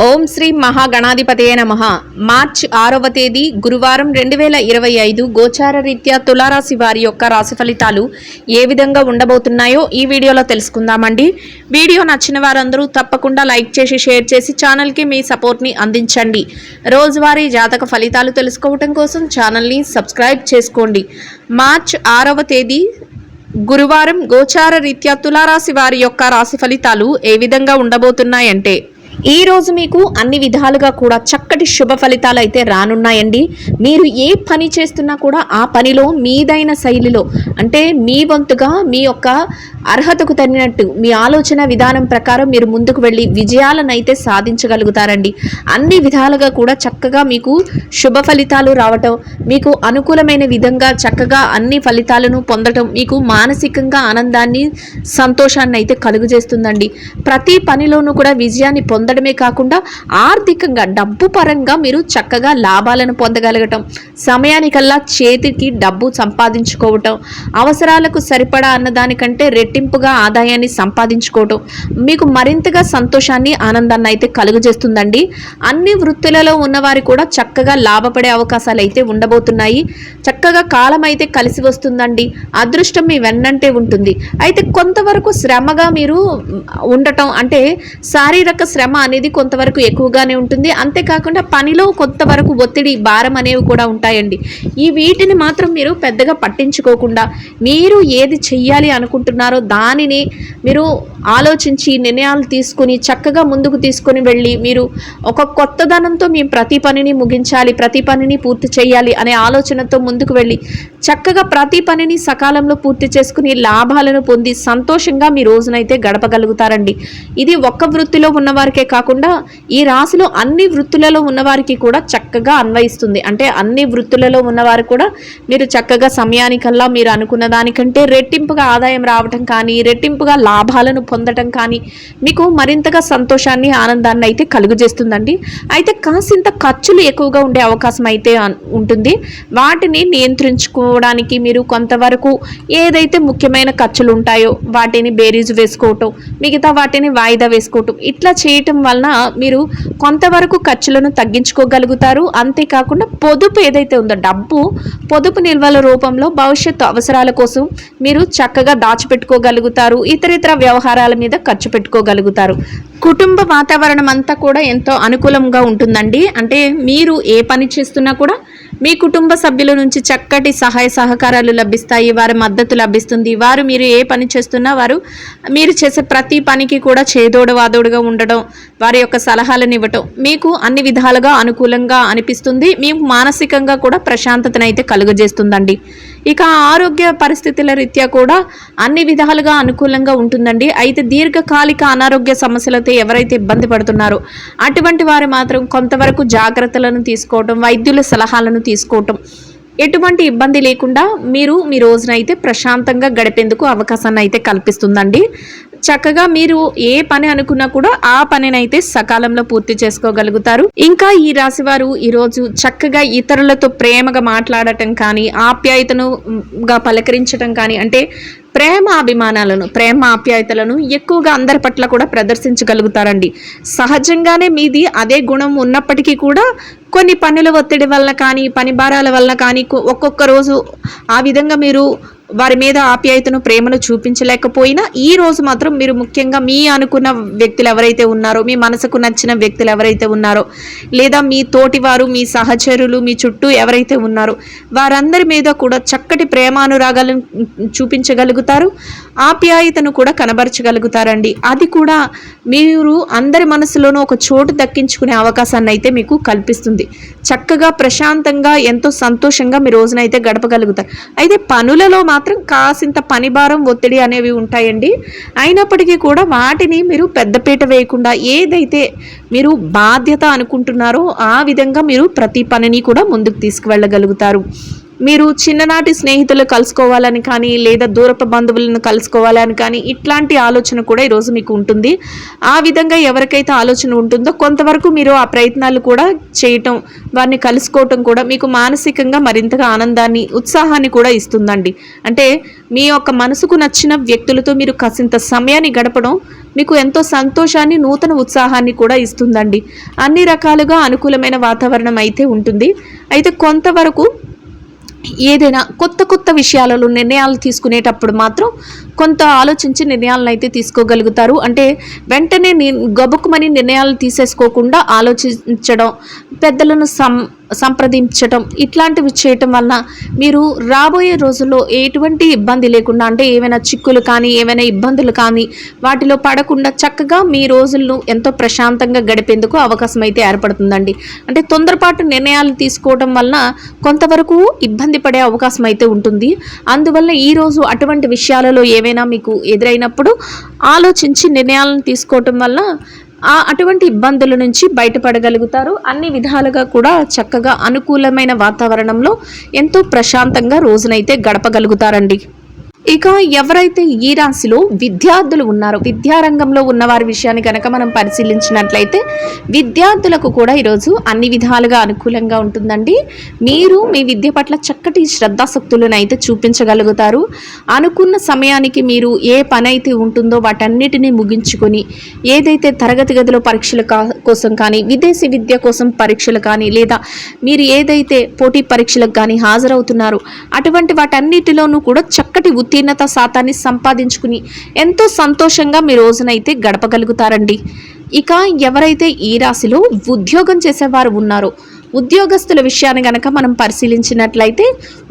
ఓం శ్రీ మహాగణాధిపతయే నమః. మార్చి 6వ తేదీ గురువారం 2025 గోచార రీత్యా తులారాశి వారి యొక్క రాశి ఫలితాలు ఏ విధంగా ఉండబోతున్నాయో ఈ వీడియోలో తెలుసుకుందామండి. వీడియో నచ్చిన వారందరూ తప్పకుండా లైక్ చేసి షేర్ చేసి ఛానల్కి మీ సపోర్ట్ని అందించండి. రోజువారీ జాతక ఫలితాలు తెలుసుకోవటం కోసం ఛానల్ని సబ్స్క్రైబ్ చేసుకోండి. మార్చి 6వ తేదీ గురువారం గోచార రీత్యా తులారాశి వారి యొక్క రాశి ఫలితాలు ఏ విధంగా ఉండబోతున్నాయంటే, ఈ రోజు మీకు అన్ని విధాలుగా కూడా చక్కటి శుభ ఫలితాలు అయితే రానున్నాయండి. మీరు ఏ పని చేస్తున్నా కూడా ఆ పనిలో మీదైన శైలిలో, అంటే మీ వంతుగా మీ యొక్క అర్హతకు తగినట్టు మీ ఆలోచన విధానం ప్రకారం మీరు ముందుకు వెళ్ళి విజయాలను అయితే సాధించగలుగుతారండి. అన్ని విధాలుగా కూడా చక్కగా మీకు శుభ ఫలితాలు రావటం, మీకు అనుకూలమైన విధంగా చక్కగా అన్ని ఫలితాలను పొందటం మీకు మానసికంగా ఆనందాన్ని సంతోషాన్ని అయితే కలుగజేస్తుందండి. ప్రతి పనిలోనూ కూడా విజయాన్ని పొందడమే కాకుండా ఆర్థికంగా డబ్బు పరంగా మీరు చక్కగా లాభాలను పొందగలగటం, సమయానికల్లా చేతికి డబ్బు సంపాదించుకోవటం, అవసరాలకు సరిపడా అన్నదానికంటే రెట్టింపుగా ఆదాయాన్ని సంపాదించుకోవటం మీకు మరింతగా సంతోషాన్ని ఆనందాన్ని అయితే కలుగజేస్తుందండి. అన్ని వృత్తులలో ఉన్నవారు కూడా చక్కగా లాభపడే అవకాశాలు అయితే ఉండబోతున్నాయి. చక్కగా కాలం అయితే కలిసి వస్తుందండి. అదృష్టం మీ వెన్నంటే ఉంటుంది. అయితే కొంతవరకు శ్రమగా మీరు ఉండటం, అంటే శారీరక శ్రమ అనేది కొంతవరకు ఎక్కువగానే ఉంటుంది. అంతేకాకుండా పనిలో కొంతవరకు ఒత్తిడి, భారం అనేవి కూడా ఉంటాయండి. ఈ వీటిని మాత్రం మీరు పెద్దగా పట్టించుకోకుండా మీరు ఏది చెయ్యాలి అనుకుంటున్నారో దానిని మీరు ఆలోచించి నిర్ణయాలు తీసుకుని చక్కగా ముందుకు తీసుకొని వెళ్ళి మీరు ఒక కొత్తదనంతో మీ ప్రతి పనిని ముగించాలి, ప్రతి పనిని పూర్తి చేయాలి అనే ఆలోచనతో ముందుకు వెళ్ళి చక్కగా ప్రతి పనిని సకాలంలో పూర్తి చేసుకుని లాభాలను పొంది సంతోషంగా మీ రోజునైతే గడపగలుగుతారండి. ఇది ఒక్క వృత్తిలో ఉన్నవారికే కాకుండా ఈ రాశిలో అన్ని వృత్తులలో ఉన్నవారికి కూడా చక్కగా అన్వయిస్తుంది. అంటే అన్ని వృత్తులలో ఉన్నవారు కూడా మీరు చక్కగా సమయానికల్లా మీరు అనుకున్న దానికంటే రెట్టింపుగా ఆదాయం రావటం కానీ, రెట్టింపుగా లాభాలను పొందటం కానీ మీకు మరింతగా సంతోషాన్ని ఆనందాన్ని అయితే కలుగజేస్తుందండి. అయితే కాసింత ఖర్చులు ఎక్కువగా ఉండే అవకాశం అయితే ఉంటుంది. వాటిని నియంత్రించుకోవడానికి మీరు కొంతవరకు ఏదైతే ముఖ్యమైన ఖర్చులు ఉంటాయో వాటిని బేరీజు వేసుకోవటం, మిగతా వాటిని వాయిదా వేసుకోవటం, ఇట్లా చేయటం వలన మీరు కొంతవరకు ఖర్చులను తగ్గించుకోగలుగుతారు. అంతేకాకుండా పొదుపు ఏదైతే ఉందో డబ్బు పొదుపు నిల్వల రూపంలో భవిష్యత్తు అవసరాల కోసం మీరు చక్కగా దాచిపెట్టుకోగలుగుతారు. ఇతరితర వ్యవహారాల మీద ఖర్చు పెట్టుకోగలుగుతారు. కుటుంబ వాతావరణం అంతా కూడా ఎంతో అనుకూలంగా ఉంటుందండి. అంటే మీరు ఏ పని చేస్తున్నా కూడా మీ కుటుంబ సభ్యుల నుంచి చక్కటి సహాయ సహకారాలు లభిస్తాయి, వారి మద్దతు లభిస్తుంది. వారు మీరు ఏ పని చేస్తున్నా వారు మీరు చేసే ప్రతి పనికి కూడా చేదోడు వాదోడుగా ఉండడం, వారి యొక్క సలహాలను ఇవ్వటం మీకు అన్ని విధాలుగా అనుకూలంగా అనిపిస్తుంది. మీకు మానసికంగా కూడా ప్రశాంతతను అయితే కలుగజేస్తుందండి. ఇక ఆరోగ్య పరిస్థితుల రీత్యా కూడా అన్ని విధాలుగా అనుకూలంగా ఉంటుందండి. అయితే దీర్ఘకాలిక అనారోగ్య సమస్యలతో ఎవరైతే ఇబ్బంది పడుతున్నారో అటువంటి వారు మాత్రం కొంతవరకు జాగ్రత్తలను తీసుకోవటం, వైద్యుల సలహాలను తీసుకోవటం, ఎటువంటి ఇబ్బంది లేకుండా మీరు మీ రోజునైతే ప్రశాంతంగా గడిపేందుకు అవకాశాన్ని అయితే కల్పిస్తుందండి. చక్కగా మీరు ఏ పని అనుకున్నా కూడా ఆ పనినైతే సకాలంలో పూర్తి చేసుకోగలుగుతారు. ఇంకా ఈ రాశి వారు ఈరోజు చక్కగా ఇతరులతో ప్రేమగా మాట్లాడటం కానీ, ఆప్యాయతనుగా పలకరించటం కానీ, అంటే ప్రేమ ఆప్యాయతలను ఎక్కువగా అందరి పట్ల కూడా ప్రదర్శించగలుగుతారండి. సహజంగానే మీది అదే గుణం ఉన్నప్పటికీ కూడా కొన్ని పనుల ఒత్తిడి వల్ల కానీ, పని భారాల వల్ల కానీ ఒక్కొక్క రోజు ఆ విధంగా మీరు వారి మీద ఆప్యాయతను, ప్రేమను చూపించలేకపోయినా ఈ రోజు మాత్రం మీరు ముఖ్యంగా మీ అనుకున్న వ్యక్తులు ఎవరైతే ఉన్నారో, మీ మనసుకు నచ్చిన వ్యక్తులు ఎవరైతే ఉన్నారో, లేదా మీ తోటివారు, మీ సహచరులు, మీ చుట్టూ ఎవరైతే ఉన్నారో వారందరి మీద కూడా చక్కటి ప్రేమానురాగాలను చూపించగలుగుతారు, ఆప్యాయతను కూడా కనబరచగలుగుతారండి. అది కూడా మీరు అందరి మనసులోనూ ఒక చోటు దక్కించుకునే అవకాశాన్ని అయితే మీకు కల్పిస్తుంది. చక్కగా ప్రశాంతంగా ఎంతో సంతోషంగా మీ రోజునైతే గడపగలుగుతారు. అయితే పనులలో మాత్రం కాసింత పని భారం, ఒత్తిడి అనేవి ఉంటాయండి. అయినప్పటికీ కూడా వాటిని మీరు పెద్దపీట వేయకుండా ఏదైతే మీరు బాధ్యత అనుకుంటున్నారో ఆ విధంగా మీరు ప్రతి పనిని కూడా ముందుకు తీసుకువెళ్ళగలుగుతారు. మీరు చిన్ననాటి స్నేహితులు కలుసుకోవాలని కానీ, లేదా దూరపు బంధువులను కలుసుకోవాలని కానీ ఇట్లాంటి ఆలోచన కూడా ఈరోజు మీకు ఉంటుంది. ఆ విధంగా ఎవరికైతే ఆలోచన ఉంటుందో కొంతవరకు మీరు ఆ ప్రయత్నాలు కూడా చేయటం, వారిని కలుసుకోవటం కూడా మీకు మానసికంగా మరింతగా ఆనందాన్ని, ఉత్సాహాన్ని కూడా ఇస్తుందండి. అంటే మీ యొక్క మనసుకు నచ్చిన వ్యక్తులతో మీరు కాసింత సమయాన్ని గడపడం మీకు ఎంతో సంతోషాన్ని, నూతన ఉత్సాహాన్ని కూడా ఇస్తుందండి. అన్ని రకాలుగా అనుకూలమైన వాతావరణం అయితే ఉంటుంది. అయితే కొంతవరకు ఏదైనా కొత్త విషయాలలో నిర్ణయాలు తీసుకునేటప్పుడు మాత్రం కొంత ఆలోచించి నిర్ణయాలను అయితే తీసుకోగలుగుతారు. అంటే వెంటనే గబుక్కుమని నిర్ణయాలు తీసేసుకోకుండా ఆలోచించడం, పెద్దలను సంప్రదించటం ఇట్లాంటివి చేయటం వలన మీరు రాబోయే రోజుల్లో ఎటువంటి ఇబ్బంది లేకుండా, అంటే ఏమైనా చిక్కులు కానీ ఏమైనా ఇబ్బందులు కానీ వాటిలో పడకుండా చక్కగా మీ రోజులను ఎంతో ప్రశాంతంగా గడిపేందుకు అవకాశం అయితే ఏర్పడుతుందండి. అంటే తొందరపాటు నిర్ణయాలు తీసుకోవడం వలన కొంతవరకు ఇబ్బంది పడే అవకాశం అయితే ఉంటుంది. అందువల్ల ఈరోజు అటువంటి విషయాలలో ఏవైనా మీకు ఎదురైనప్పుడు ఆలోచించి నిర్ణయాలను తీసుకోవటం వల్ల అటువంటి ఇబ్బందుల నుంచి బయటపడగలుగుతారు. అన్ని విధాలుగా కూడా చక్కగా అనుకూలమైన వాతావరణంలో ఎంతో ప్రశాంతంగా రోజునైతే గడపగలుగుతారండి. ఇక ఎవరైతే ఈ రాశిలో విద్యార్థులు ఉన్నారో, విద్యారంగంలో ఉన్నవారి విషయాన్ని కనుక మనం పరిశీలించినట్లయితే విద్యార్థులకు కూడా ఈరోజు అన్ని విధాలుగా అనుకూలంగా ఉంటుందండి. మీరు మీ విద్య పట్ల చక్కటి శ్రద్ధాశక్తులను అయితే చూపించగలుగుతారు. అనుకున్న సమయానికి మీరు ఏ పని అయితే ఉంటుందో వాటన్నిటినీ ముగించుకొని ఏదైతే తరగతి గదిలో పరీక్షల కోసం కానీ, విదేశీ విద్య కోసం పరీక్షలు కానీ, లేదా మీరు ఏదైతే పోటీ పరీక్షలకు కానీ హాజరవుతున్నారో అటువంటి వాటన్నిటిలోనూ కూడా చక్కటి ఉత్తీర్ణత శాతాన్ని సంపాదించుకుని ఎంతో సంతోషంగా మీ రోజునైతే గడపగలుగుతారండి. ఇక ఎవరైతే ఈ రాశిలో ఉద్యోగం చేసేవారు ఉన్నారో, ఉద్యోగస్తుల విషయాన్ని గనక మనం పరిశీలించినట్లయితే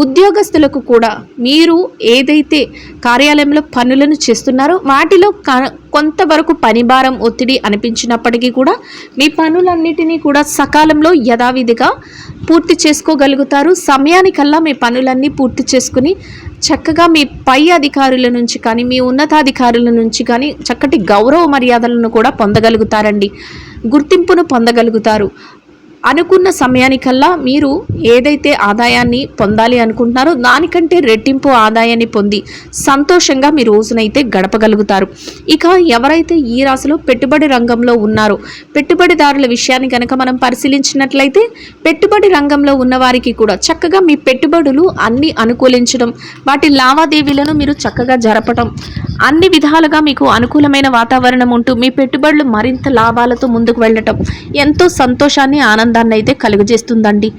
ఉద్యోగస్తులకు కూడా మీరు ఏదైతే కార్యాలయంలో పనులను చేస్తున్నారో వాటిలో కొంతవరకు పనిభారం, ఒత్తిడి అనిపించినప్పటికీ కూడా మీ పనులన్నిటినీ కూడా సకాలంలో యథావిధిగా పూర్తి చేసుకోగలుగుతారు. సమయానికల్లా మీ పనులన్నీ పూర్తి చేసుకుని చక్కగా మీ పై అధికారుల నుంచి కానీ, మీ ఉన్నతాధికారుల నుంచి కానీ చక్కటి గౌరవ మర్యాదలను కూడా పొందగలుగుతారండి. గుర్తింపును పొందగలుగుతారు. అనుకున్న సమయానికల్లా మీరు ఏదైతే ఆదాయాన్ని పొందాలి అనుకుంటున్నారో దానికంటే రెట్టింపు ఆదాయాన్ని పొంది సంతోషంగా మీ రోజునైతే గడపగలుగుతారు. ఇక ఎవరైతే ఈ రాశిలో పెట్టుబడి రంగంలో ఉన్నారో, పెట్టుబడిదారుల విషయాన్ని కనుక మనం పరిశీలించినట్లయితే పెట్టుబడి రంగంలో ఉన్నవారికి కూడా చక్కగా మీ పెట్టుబడులు అన్ని అనుకూలించడం, వాటి లావాదేవీలను మీరు చక్కగా జరపడం, అన్ని విధాలుగా మీకు అనుకూలమైన వాతావరణం ఉంటూ మీ పెట్టుబడులు మరింత లాభాలతో ముందుకు వెళ్ళటం ఎంతో సంతోషాన్ని, ఆనందాన్ని అయితే కలుగజేస్తుందండి.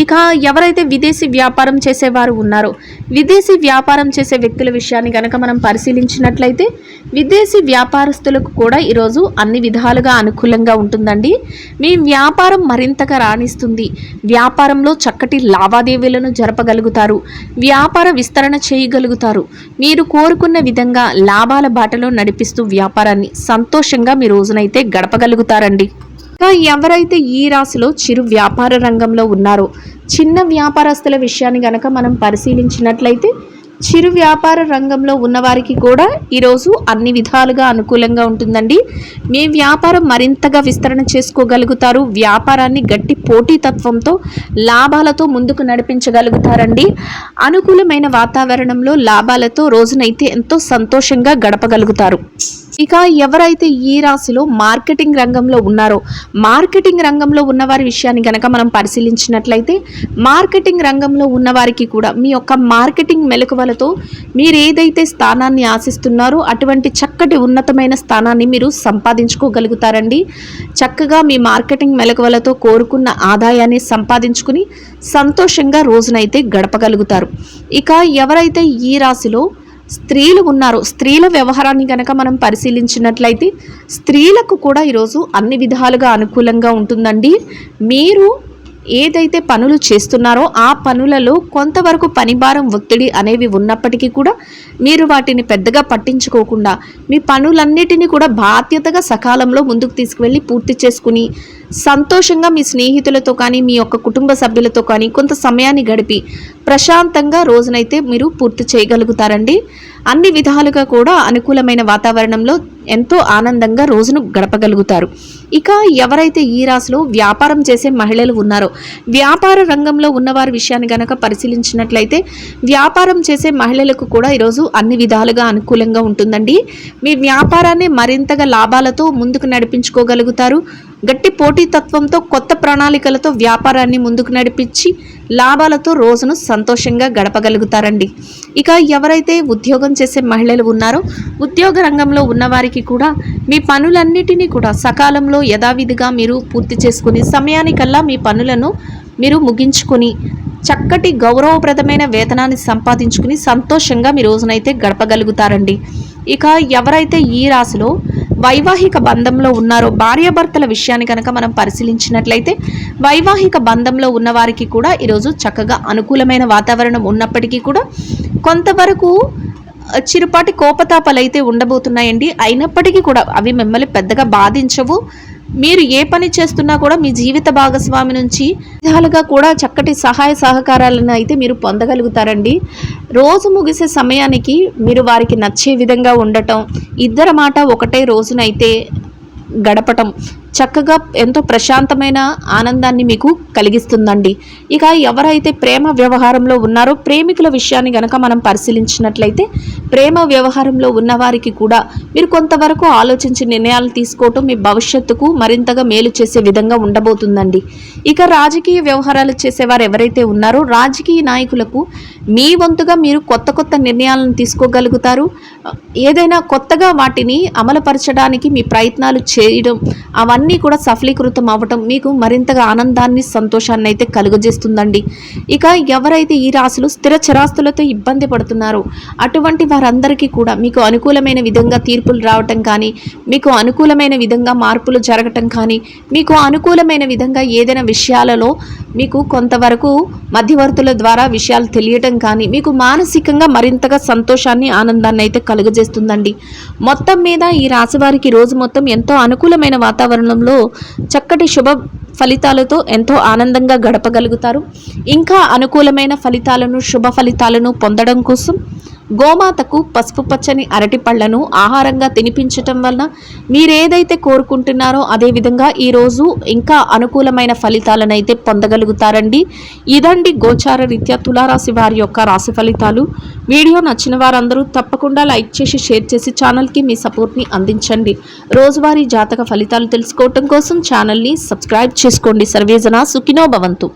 ఇక ఎవరైతే విదేశీ వ్యాపారం చేసేవారు ఉన్నారో, విదేశీ వ్యాపారం చేసే వ్యక్తుల విషయాన్ని కనుక మనం పరిశీలించినట్లయితే విదేశీ వ్యాపారస్తులకు కూడా ఈరోజు అన్ని విధాలుగా అనుకూలంగా ఉంటుందండి. మీ వ్యాపారం మరింతగా రాణిస్తుంది. వ్యాపారంలో చక్కటి లావాదేవీలను జరపగలుగుతారు. వ్యాపార విస్తరణ చేయగలుగుతారు. మీరు కోరుకున్న విధంగా లాభాల బాటలో నడిపిస్తూ వ్యాపారాన్ని సంతోషంగా మీ రోజునైతే గడపగలుగుతారండి. ఇంకా ఎవరైతే ఈ రాశిలో చిరు వ్యాపార రంగంలో ఉన్నారో, చిన్న వ్యాపారస్తుల విషయాన్ని గనక మనం పరిశీలించినట్లయితే చిరు వ్యాపార రంగంలో ఉన్నవారికి కూడా ఈరోజు అన్ని విధాలుగా అనుకూలంగా ఉంటుందండి. మీ వ్యాపారం మరింతగా విస్తరణ చేసుకోగలుగుతారు. వ్యాపారాన్ని గట్టి పోటీతత్వంతో లాభాలతో ముందుకు నడిపించగలుగుతారండి. అనుకూలమైన వాతావరణంలో లాభాలతో రోజునైతే ఎంతో సంతోషంగా గడపగలుగుతారు. ఇక ఎవరైతే ఈ రాశిలో మార్కెటింగ్ రంగంలో ఉన్నారో, మార్కెటింగ్ రంగంలో ఉన్నవారి విషయాన్ని గనక మనం పరిశీలించినట్లయితే మార్కెటింగ్ రంగంలో ఉన్నవారికి కూడా మీ యొక్క మార్కెటింగ్ మెలకువలతో మీరు ఏదైతే స్థానాన్ని ఆశిస్తున్నారో అటువంటి చక్కటి ఉన్నతమైన స్థానాన్ని మీరు సంపాదించుకోగలుగుతారండి. చక్కగా మీ మార్కెటింగ్ మెలకువలతో కోరుకున్న ఆదాయాన్ని సంపాదించుకుని సంతోషంగా రోజునైతే గడపగలుగుతారు. ఇక ఎవరైతే ఈ రాశిలో స్త్రీలు ఉన్నారో, స్త్రీల వ్యవహారాన్ని కనుక మనం పరిశీలించినట్లయితే స్త్రీలకు కూడా ఈరోజు అన్ని విధాలుగా అనుకూలంగా ఉంటుందండి. మీరు ఏదైతే పనులు చేస్తున్నారో ఆ పనులలో కొంతవరకు పనిభారం, ఒత్తిడి అనేవి ఉన్నప్పటికీ కూడా మీరు వాటిని పెద్దగా పట్టించుకోకుండా మీ పనులన్నిటినీ కూడా బాధ్యతగా సకాలంలో ముందుకు తీసుకువెళ్ళి పూర్తి చేసుకుని సంతోషంగా మీ స్నేహితులతో కానీ, మీ యొక్క కుటుంబ సభ్యులతో కానీ కొంత సమయాన్ని గడిపి ప్రశాంతంగా రోజునైతే మీరు పూర్తి చేయగలుగుతారండి. అన్ని విధాలుగా కూడా అనుకూలమైన వాతావరణంలో ఎంతో ఆనందంగా రోజును గడపగలుగుతారు. ఇక ఎవరైతే ఈ రాశిలో వ్యాపారం చేసే మహిళలు ఉన్నారో, వ్యాపార రంగంలో ఉన్నవారి విషయాన్ని గనక పరిశీలించినట్లయితే వ్యాపారం చేసే మహిళలకు కూడా ఈరోజు అన్ని విధాలుగా అనుకూలంగా ఉంటుందండి. మీ వ్యాపారాన్ని మరింతగా లాభాలతో ముందుకు నడిపించుకోగలుగుతారు. గట్టి పోటీతత్వంతో కొత్త ప్రణాళికలతో వ్యాపారాన్ని ముందుకు నడిపించి లాభాలతో రోజును సంతోషంగా గడపగలుగుతారండి. ఇక ఎవరైతే ఉద్యోగం చేసే మహిళలు ఉన్నారో ఉద్యోగ రంగంలో ఉన్నవారికి కూడా మీ పనులన్నిటినీ కూడా సకాలంలో యథావిధిగా మీరు పూర్తి చేసుకుని సమయానికల్లా మీ పనులను మీరు ముగించుకొని చక్కటి గౌరవప్రదమైన వేతనాన్ని సంపాదించుకుని సంతోషంగా మీ రోజునైతే గడపగలుగుతారండి. ఇక ఎవరైతే ఈ రాశిలో వైవాహిక బంధంలో ఉన్నారో భార్యాభర్తల విషయాన్ని కనుక మనం పరిశీలించినట్లయితే వైవాహిక బంధంలో ఉన్నవారికి కూడా ఈరోజు చక్కగా అనుకూలమైన వాతావరణం ఉన్నప్పటికీ కూడా కొంతవరకు చిరుపాటి కోపతాపాలు అయితే ఉండబోతున్నాయండి. అయినప్పటికీ కూడా అవి మిమ్మల్ని పెద్దగా బాధించవు. మీరు ఏ పని చేస్తున్నా కూడా మీ జీవిత భాగస్వామి నుంచి విధాలుగా కూడా చక్కటి సహాయ సహకారాలను అయితే మీరు పొందగలుగుతారండి. రోజు ముగిసే సమయానికి మీరు వారికి నచ్చే విధంగా ఉండటం, ఇద్దరి మాట ఒకటే రోజునైతే గడపటం చక్కగా ఎంతో ప్రశాంతమైన ఆనందాన్ని మీకు కలిగిస్తుందండి. ఇక ఎవరైతే ప్రేమ వ్యవహారంలో ఉన్నారో ప్రేమికుల విషయాన్ని గనక మనం పరిశీలించినట్లయితే ప్రేమ వ్యవహారంలో ఉన్నవారికి కూడా మీరు కొంతవరకు ఆలోచించి నిర్ణయాలు తీసుకోవటం మీ భవిష్యత్తుకు మరింతగా మేలు చేసే విధంగా ఉండబోతుందండి. ఇక రాజకీయ వ్యవహారాలు చేసేవారు ఎవరైతే ఉన్నారో రాజకీయ నాయకులకు మీ వంతుగా మీరు కొత్త కొత్త నిర్ణయాలను తీసుకోగలుగుతారు. ఏదైనా కొత్తగా వాటిని అమలుపరచడానికి మీ ప్రయత్నాలు చేయడం అవన్నీ కూడా సఫలీకృతం అవ్వటం మీకు మరింతగా ఆనందాన్ని సంతోషాన్ని అయితే కలుగజేస్తుందండి. ఇక ఎవరైతే ఈ రాశులు స్థిర చరాస్తులతో ఇబ్బంది పడుతున్నారో అటువంటి వారందరికీ కూడా మీకు అనుకూలమైన విధంగా తీర్పులు రావటం కానీ, మీకు అనుకూలమైన విధంగా మార్పులు జరగటం కానీ, మీకు అనుకూలమైన విధంగా ఏదైనా విషయాలలో మీకు కొంతవరకు మధ్యవర్తుల ద్వారా విషయాలు తెలియటం కానీ మీకు మానసికంగా మరింతగా సంతోషాన్ని ఆనందాన్ని అయితే కలుగజేస్తుందండి. మొత్తం మీద ఈ రాశి వారికి రోజు మొత్తం ఎంతో అనుకూలమైన వాతావరణంలో చక్కటి శుభ ఫలితాలతో ఎంతో ఆనందంగా గడపగలుగుతారు. ఇంకా అనుకూలమైన ఫలితాలను శుభ ఫలితాలను పొందడం కోసం గోమాతకు పసుపు పచ్చని అరటి పళ్లను ఆహారంగా తినిపించటం వలన మీరేదైతే కోరుకుంటున్నారో అదేవిధంగా ఈరోజు ఇంకా అనుకూలమైన ఫలితాలను అయితే పొందగలుగుతారండి. ఇదండి గోచార రీత్యా తులారాశి వారి యొక్క రాశి ఫలితాలు. వీడియో నచ్చిన వారందరూ తప్పకుండా లైక్ చేసి షేర్ చేసి ఛానల్కి మీ సపోర్ట్ని అందించండి. రోజువారీ జాతక ఫలితాలు తెలుసుకోవటం కోసం ఛానల్ని సబ్స్క్రైబ్ చేసుకోండి. సర్వేజన సుఖినో భవంతు.